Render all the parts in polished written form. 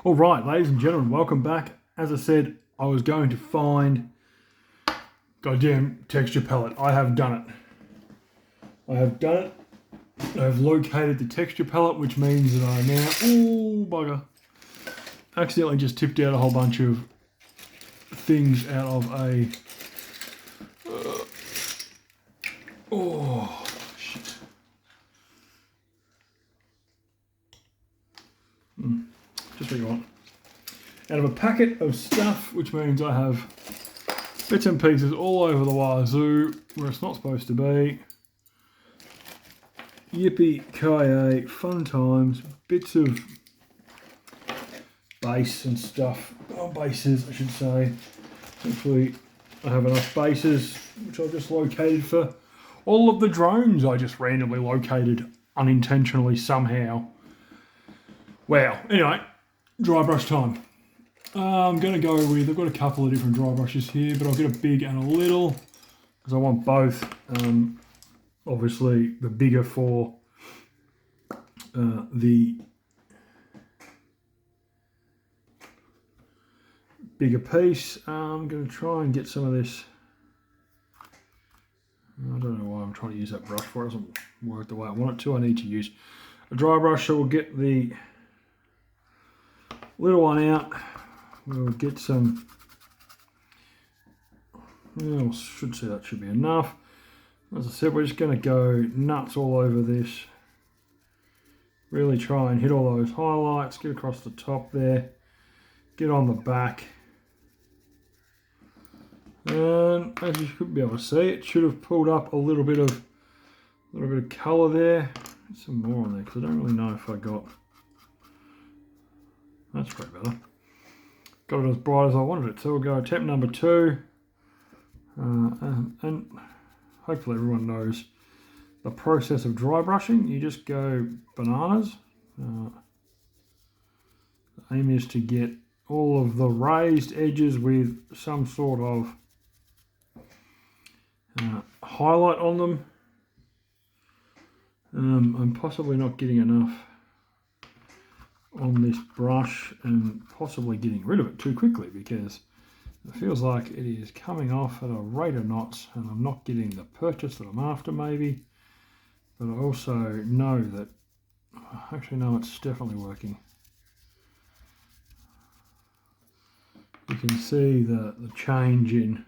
All right, ladies and gentlemen, welcome back. As I said, I was going to find goddamn texture palette. I have done it. I have located the texture palette, which means that I now, oh bugger, accidentally just tipped out a whole bunch of things out of a, oh shit. Just what you want. Out of a packet of stuff, which means I have bits and pieces all over the wazoo where it's not supposed to be. Yippee-ki-yay, fun times, bits of base and stuff. Oh, bases, I should say. Hopefully I have enough bases, which I've just located for all of the drones I just randomly located unintentionally somehow. Wow, anyway, dry brush time. I'm going to go with, I've got a couple of different dry brushes here, but I'll get a big and a little, because I want both. Obviously, the bigger for the bigger piece. I'm going to try and get some of this. I don't know why I'm trying to use that brush for it. It doesn't work the way I want it to. I need to use a dry brush, so we'll get the little one out. We'll get some, I should say that should be enough. As I said, we're just going to go nuts all over this. Really try and hit all those highlights, get across the top there, get on the back. And as you should be able to see, it should have pulled up a little bit of colour there. Get some more on there, because I don't really know if I got, that's probably better. Got it as bright as I wanted it, so we'll go attempt number 2. And hopefully everyone knows the process of dry brushing. You just go bananas. The aim is to get all of the raised edges with some sort of highlight on them. I'm possibly not getting enough on this brush and possibly getting rid of it too quickly, because it feels like it is coming off at a rate of knots and I'm not getting the purchase that I'm after maybe. But I also know that, actually no, it's definitely working. You can see the change in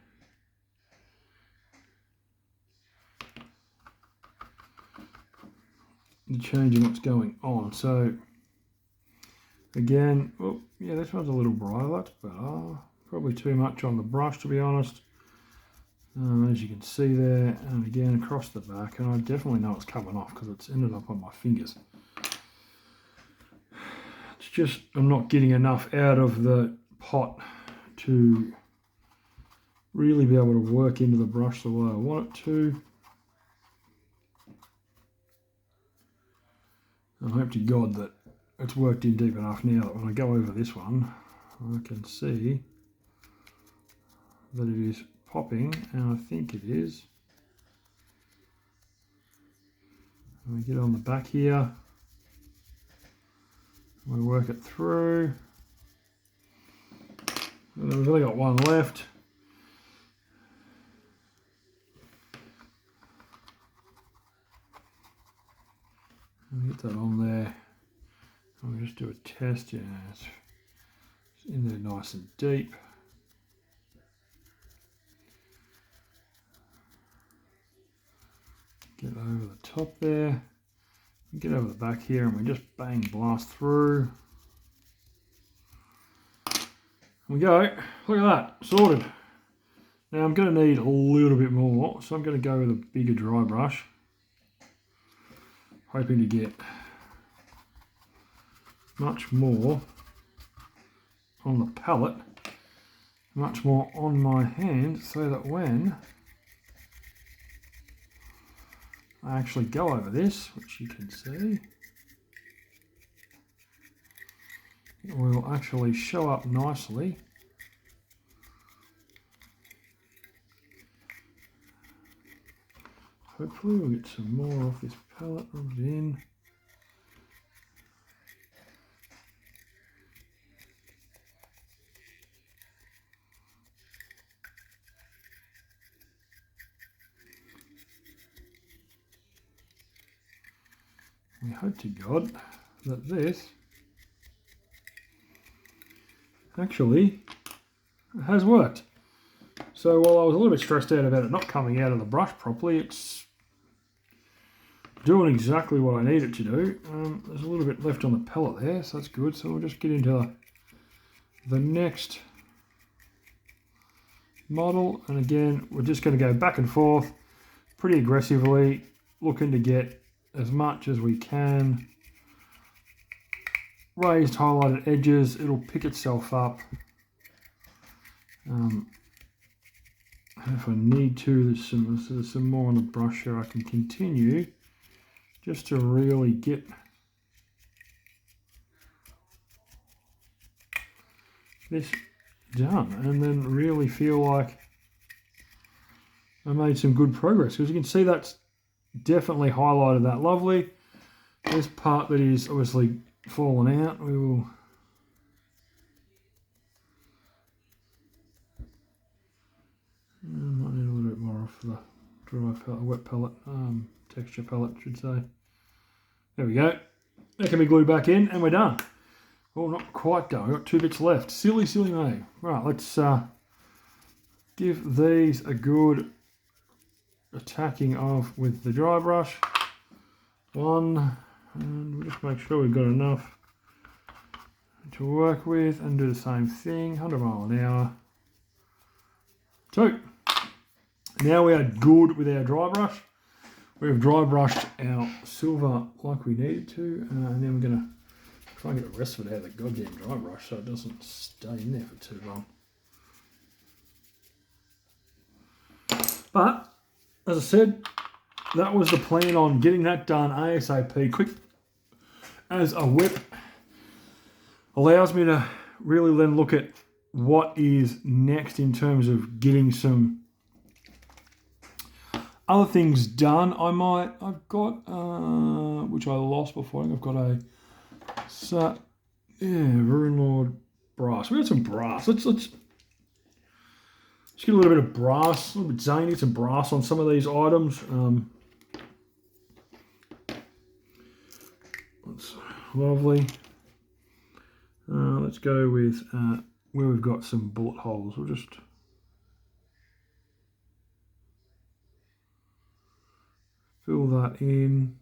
what's going on. So again, oh yeah, this one's a little brighter, that's better. Probably too much on the brush, to be honest. As you can see there, and again across the back, and I definitely know it's coming off because it's ended up on my fingers. It's just I'm not getting enough out of the pot to really be able to work into the brush the way I want it to. I hope to God that it's worked in deep enough now that when I go over this one, I can see that it is popping, and I think it is. And we get on the back here, we work it through, and we've only got one left. And we get that on there, and we just do a test. Yeah, it's in there nice and deep. Get over the top there, get over the back here, and we just bang blast through. We go, look at that, sorted. Now I'm going to need a little bit more, so I'm going to go with a bigger dry brush, hoping to get much more on the palette, much more on my hand, so that when I actually go over this, which you can see, it will actually show up nicely. Hopefully we'll get some more off this palette, rub it in. We hope to God that this actually has worked. So while I was a little bit stressed out about it not coming out of the brush properly, it's doing exactly what I need it to do. There's a little bit left on the pellet there, so that's good. So we'll just get into the next model, and again we're just going to go back and forth pretty aggressively, looking to get as much as we can. Raised highlighted edges, it'll pick itself up. If I need to, there's some more on the brush here I can continue just to really get this done, and then really feel like I made some good progress, because you can see that's definitely highlighted that lovely. This part that is obviously fallen out, we will might need a little bit more off the dry pellet, wet pellet, texture pellet I should say. There we go. That can be glued back in and we're done. Well, not quite done. We've got 2 bits left. Silly me. Right, let's give these a good attacking of with the dry brush. One, and we'll just make sure we've got enough to work with, and do the same thing, 100 mile an hour. 2. Now we are good with our dry brush. We have dry brushed our silver like we needed to, and then we're going to try and get the rest of it out of the goddamn dry brush so it doesn't stay in there for too long. But, as I said, that was the plan on getting that done ASAP. Quick as a whip. Allows me to really then look at what is next in terms of getting some other things done. I've got, which I lost before, I've got a Rune Lord brass. We got some brass. Let's get a little bit of brass, a little bit zany, some brass on some of these items. That's lovely. Let's go with where we've got some bullet holes. We'll just fill that in.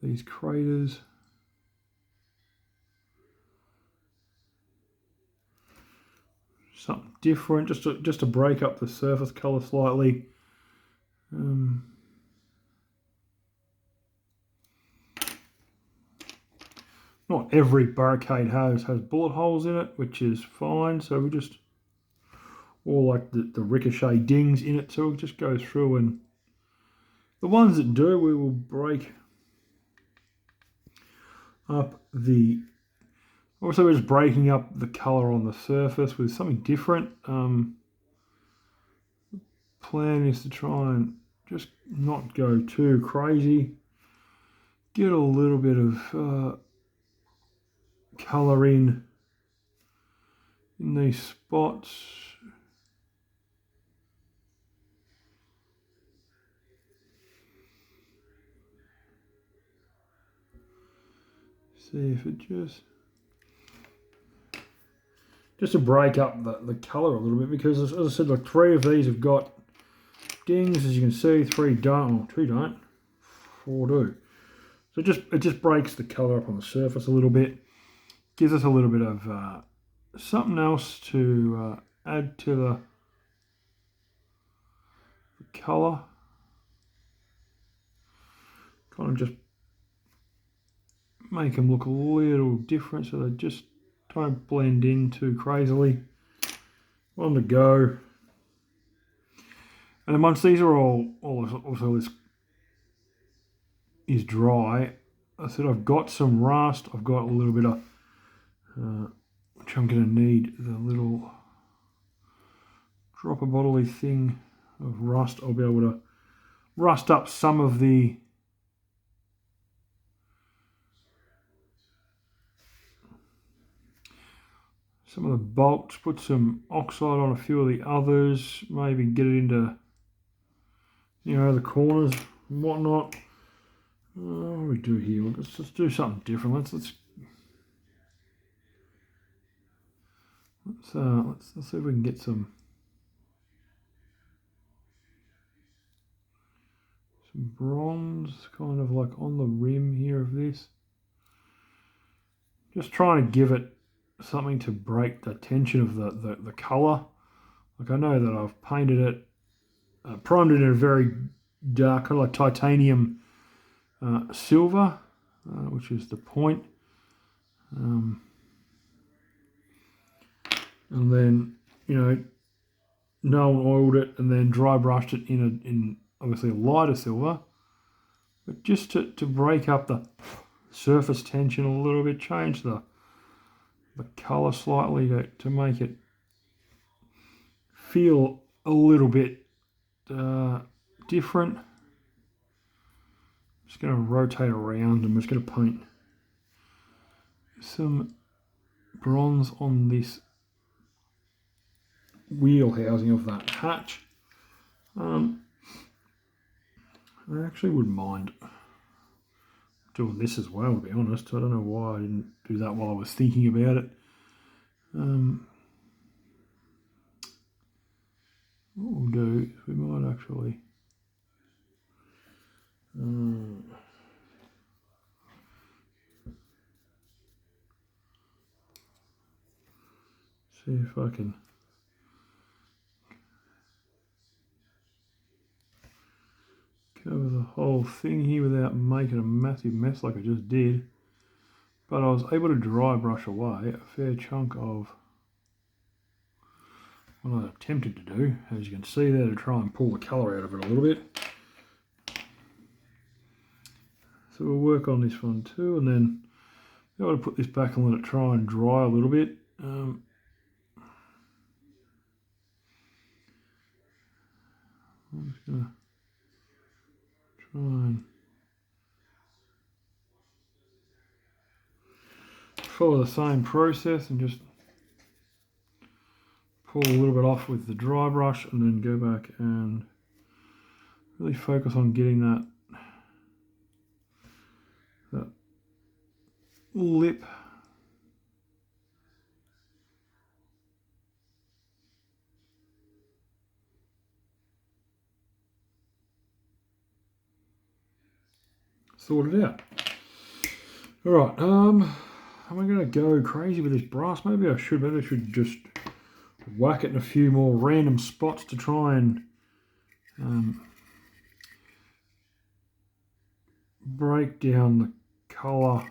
These craters. Something different, just to break up the surface colour slightly. Not every barricade has bullet holes in it, which is fine. So we just, or like the ricochet dings in it. So we'll just go through, and the ones that do, we will break up the. Also, we're just breaking up the colour on the surface with something different. The plan is to try and just not go too crazy. Get a little bit of colour in these spots. See if it just to break up the colour a little bit, because as I said, like 3 of these have got dings, as you can see. 3 don't, 2 don't, 4 do. So it just breaks the colour up on the surface a little bit. Gives us a little bit of something else to add to the colour. Kind of just make them look a little different so they just don't blend in too crazily. On the go. And then once these are all also this is dry, I said I've got some rust. I've got a little bit of which I'm going to need the little dropper bottle-y thing of rust. I'll be able to rust up some of the bolts, put some oxide on a few of the others, maybe get it into, the corners and whatnot. What do we do here? Let's just do something different. Let's see if we can get some bronze kind of like on the rim here of this. Just trying to give it something to break the tension of the colour. Like I know that I've painted it, primed it in a very dark, kind of like titanium silver, which is the point. And then, you know, no one oiled it and then dry brushed it in obviously a lighter silver, but just to break up the surface tension a little bit, change the colour slightly to make it feel a little bit different. Just going to rotate around and we're just going to paint some bronze on this wheel housing of that hatch. I actually wouldn't mind doing this as well, to be honest. I don't know why I didn't do that while I was thinking about it. What we'll do is we might actually see if I can cover the whole thing here without making a massive mess like I just did. But I was able to dry brush away a fair chunk of what I attempted to do, as you can see there, to try and pull the colour out of it a little bit. So we'll work on this one too, and then be able to put this back and let it try and dry a little bit. I'm just going to try and follow the same process and just pull a little bit off with the dry brush and then go back and really focus on getting that lip sorted out. Alright, am I going to go crazy with this brass? Maybe I should just whack it in a few more random spots to try and break down the colour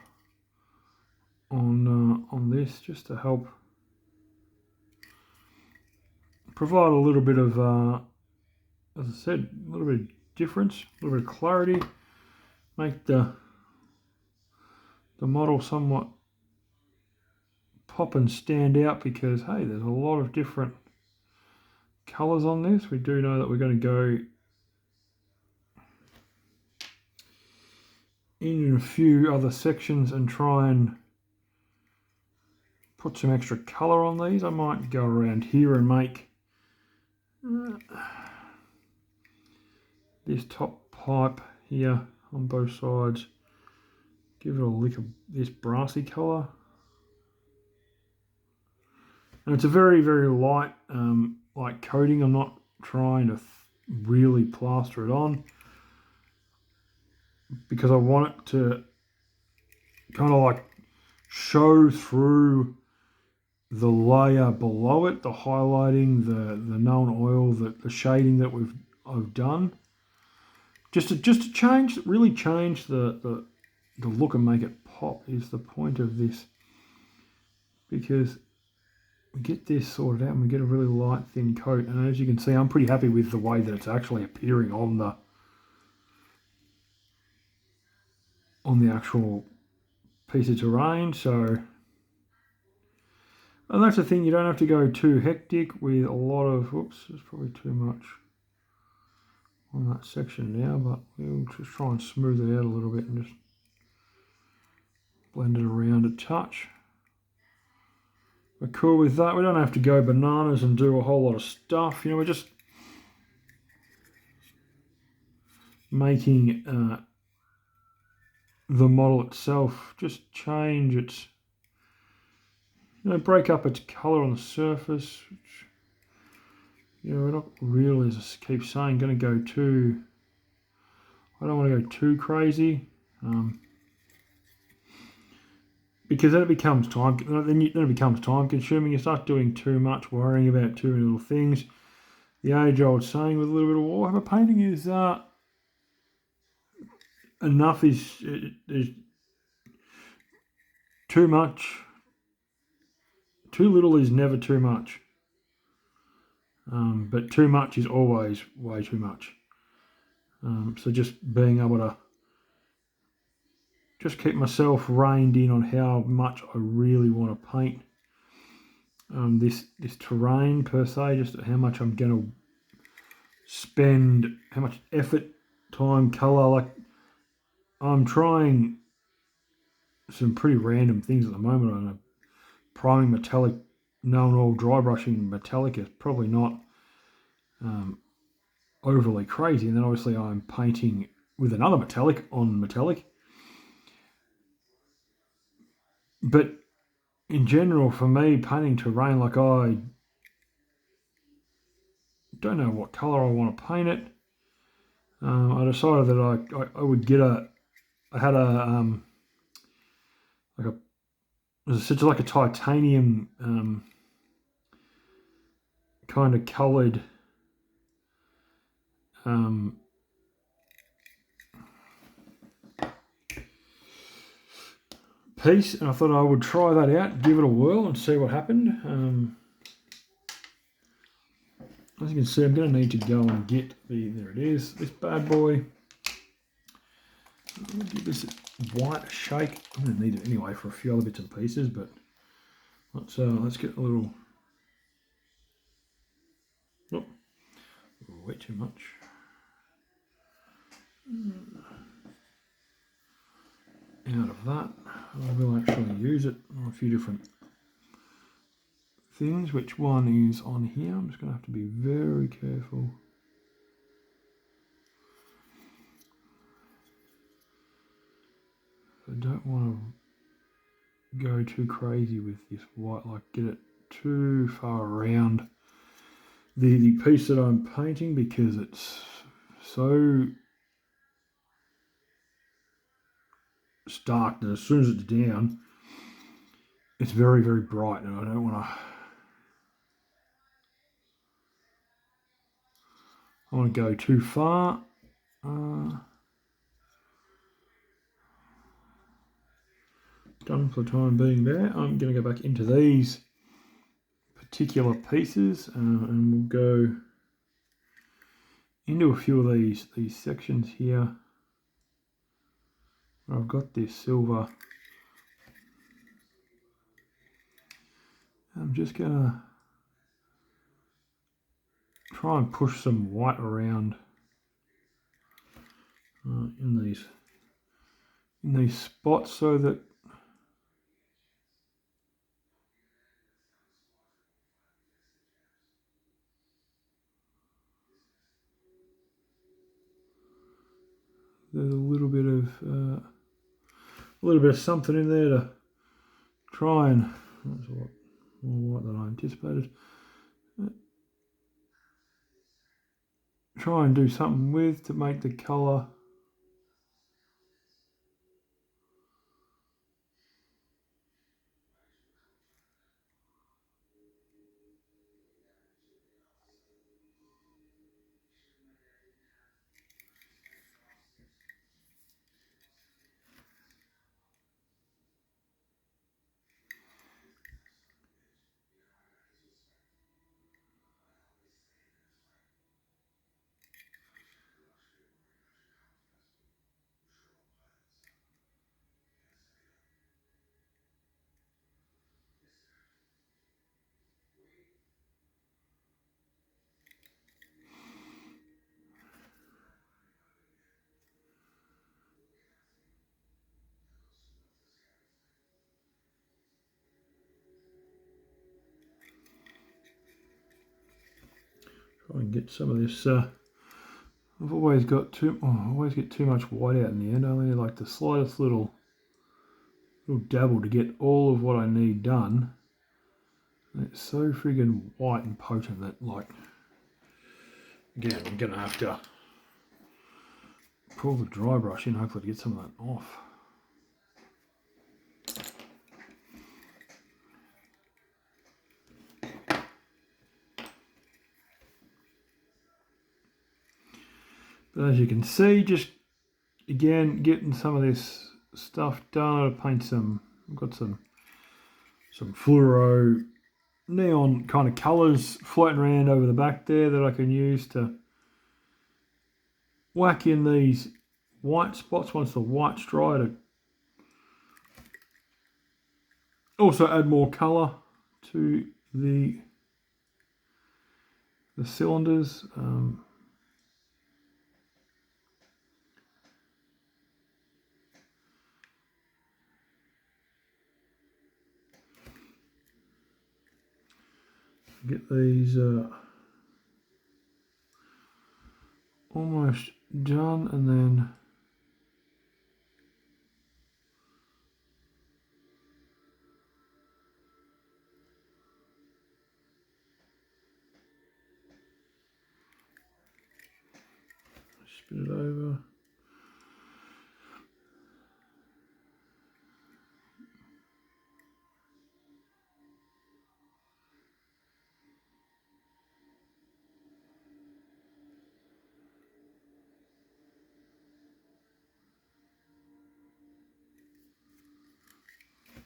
on this, just to help provide a little bit of, as I said, a little bit of difference, a little bit of clarity, make the model somewhat pop and stand out, because hey, there's a lot of different colours on this. We do know that we're going to go in a few other sections and try and put some extra colour on these. I might go around here and make this top pipe here on both sides, give it a lick of this brassy colour. And it's a very, very light light coating. I'm not trying to really plaster it on, because I want it to kind of like show through the layer below it, the highlighting, the known oil, the shading that I've done, just to change, really change the look and make it pop is the point of this, because we get this sorted out and we get a really light thin coat, and as you can see, I'm pretty happy with the way that it's actually appearing on the actual piece of terrain. So, and that's the thing, you don't have to go too hectic with a lot of, whoops, there's probably too much on that section now, but we'll just try and smooth it out a little bit and just blend it around a touch. We're cool with that. We don't have to go bananas and do a whole lot of stuff. You know, we're just making the model itself just change its, break up its colour on the surface, which, we're not really, as I keep saying, going to go too, I don't want to go too crazy, because then it becomes time consuming. You start doing too much, worrying about too many little things. The age-old saying with a little bit of Warhammer painting is enough is too much. Too little is never too much. But too much is always way too much. So just being able to just keep myself reined in on how much I really want to paint this terrain per se, just how much I'm going to spend, how much effort, time, colour. Like, I'm trying some pretty random things at the moment. I'm priming metallic, known all dry brushing metallic is probably not overly crazy, and then obviously I'm painting with another metallic on metallic. But in general, for me, painting terrain, like, I don't know what colour I want to paint it. I decided that I would get I had it's like a titanium kind of coloured piece, and I thought I would try that out, give it a whirl and see what happened. As you can see, I'm going to need to go and get there it is, this bad boy. I'm going to give this a white shake. I'm going to need it anyway for a few other bits and pieces, but let's get a little, oh, way too much. Out of that, I will actually use it on a few different things. Which one is on here? I'm just going to have to be very careful. I don't want to go too crazy with this white, like get it too far around the piece that I'm painting, because it's so stark that as soon as it's down, it's very, very bright, and I don't want to go too far. Done for the time being there. I'm going to go back into these particular pieces, and we'll go into a few of these sections here. I've got this silver. I'm just going to try and push some white around in these spots, so that there's a little bit of something in there to try and, that's a lot more white than I anticipated, try and do something with to make the colour try and get some of this I've always got I always get too much white out in the end. I only need like the slightest little dabble to get all of what I need done. And it's so friggin' white and potent that, like, again, I'm gonna have to pull the dry brush in, hopefully to get some of that off. But as you can see, just again getting some of this stuff done. I'll paint some. I've got some fluoro neon kind of colours floating around over the back there that I can use to whack in these white spots once the white's dry, to also add more colour to the cylinders. Get these almost done, and then spin it over.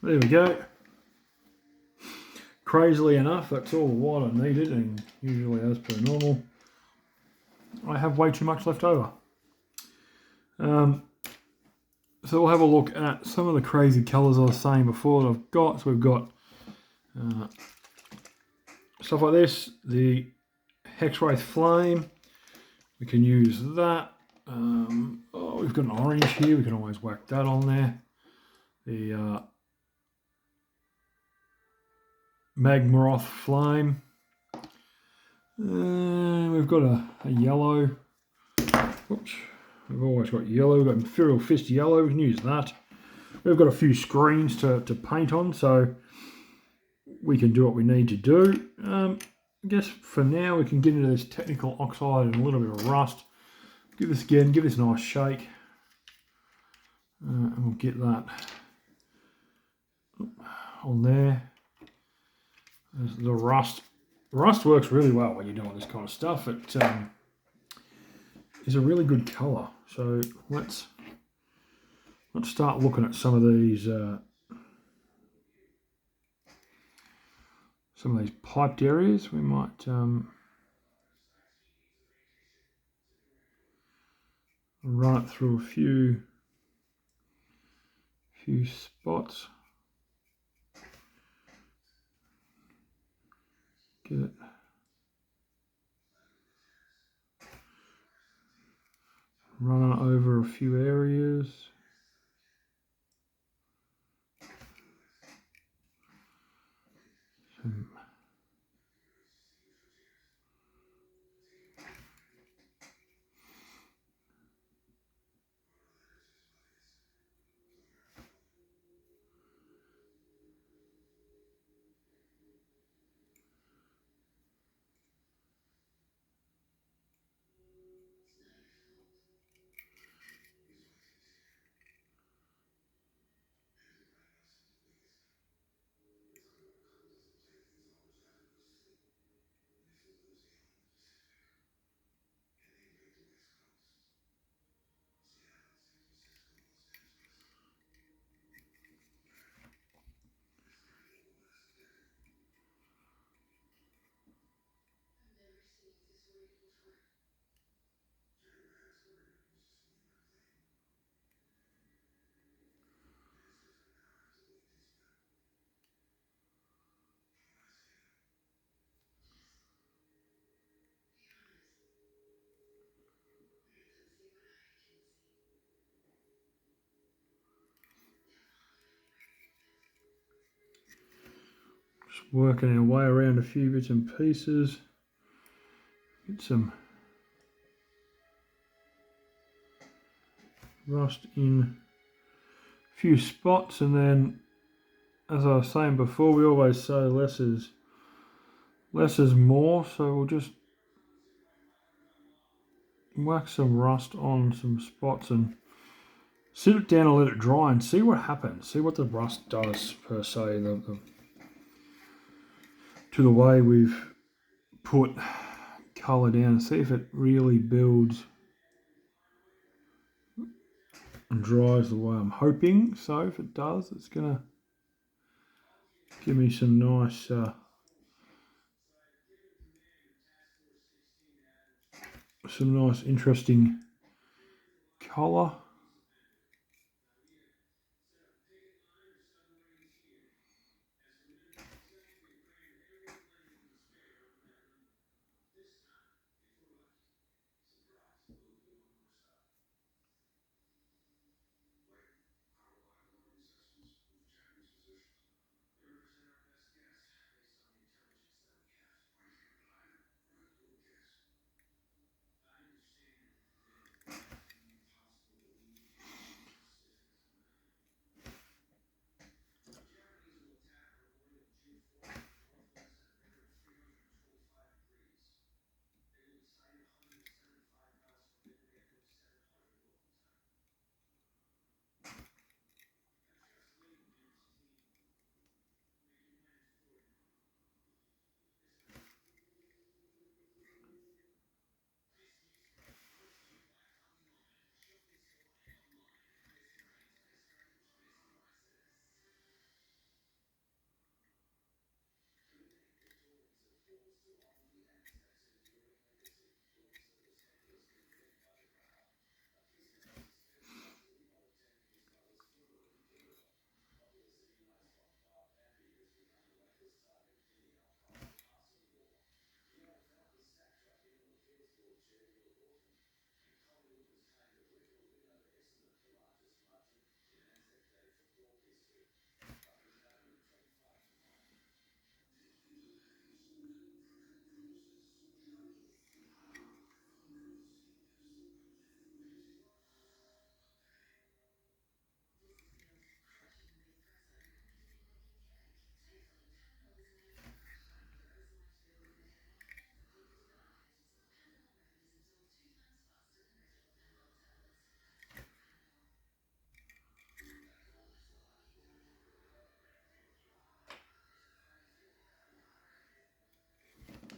There we go. Crazily enough, that's all the white I needed, and usually as per normal, I have way too much left over. So we'll have a look at some of the crazy colours I was saying before that I've got. So we've got stuff like this, the Hexwraith Flame. We can use that. We've got an orange here, we can always whack that on there. The Magmaroth Flame. We've got a yellow. Oops. We've always got yellow. We've got Imperial Fist yellow. We can use that. We've got a few screens to paint on, so we can do what we need to do. I guess for now we can get into this technical oxide and a little bit of rust. Give this a nice shake. And we'll get that on there. There's the rust. Rust works really well when you're doing this kind of stuff. It is a really good colour. So let's start looking at some of these piped areas. We might run it through a few spots. Get it. Run it over a few areas. Just working our way around a few bits and pieces. Get some rust in a few spots, and then, as I was saying before, we always say less is more, so we'll just whack some rust on some spots and sit it down and let it dry and see what happens, see what the rust does per se to the way we've put colour down, see if it really builds and dries the way I'm hoping. So if it does, it's gonna give me some nice interesting colour.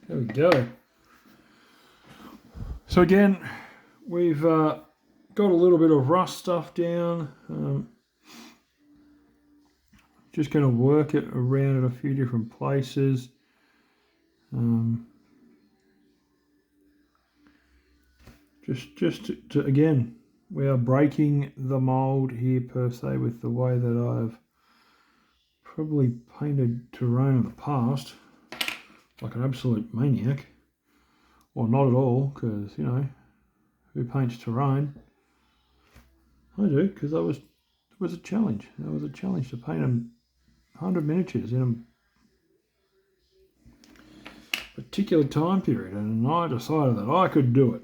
There we go. So again, we've got a little bit of rust stuff down. Just going to work it around in a few different places. Just to again, we are breaking the mold here per se with the way that I've probably painted terrain in the past like an absolute maniac. Well, not at all, because, you know, who paints terrain? I do, because it was a challenge. That was a challenge to paint 100 miniatures in a particular time period, and I decided that I could do it.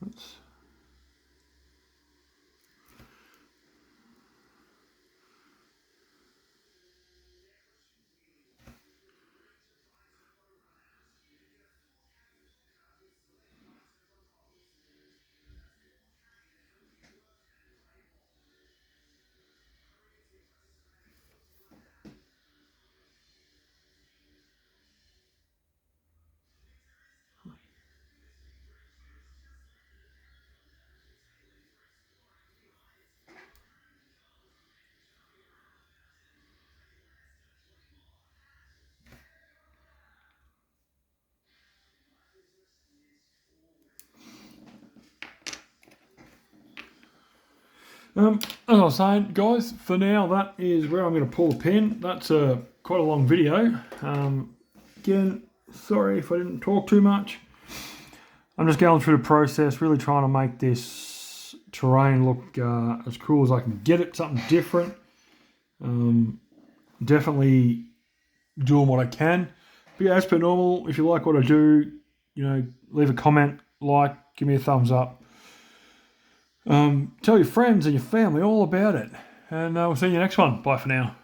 That's as I was saying, guys, for now that is where I'm going to pull the pin. That's quite a long video. Again, sorry if I didn't talk too much. I'm just going through the process, really trying to make this terrain look as cool as I can get it, something different. Definitely doing what I can. But yeah, as per normal, if you like what I do, leave a comment, like, give me a thumbs up. Tell your friends and your family all about it. And we'll see you next one. Bye for now.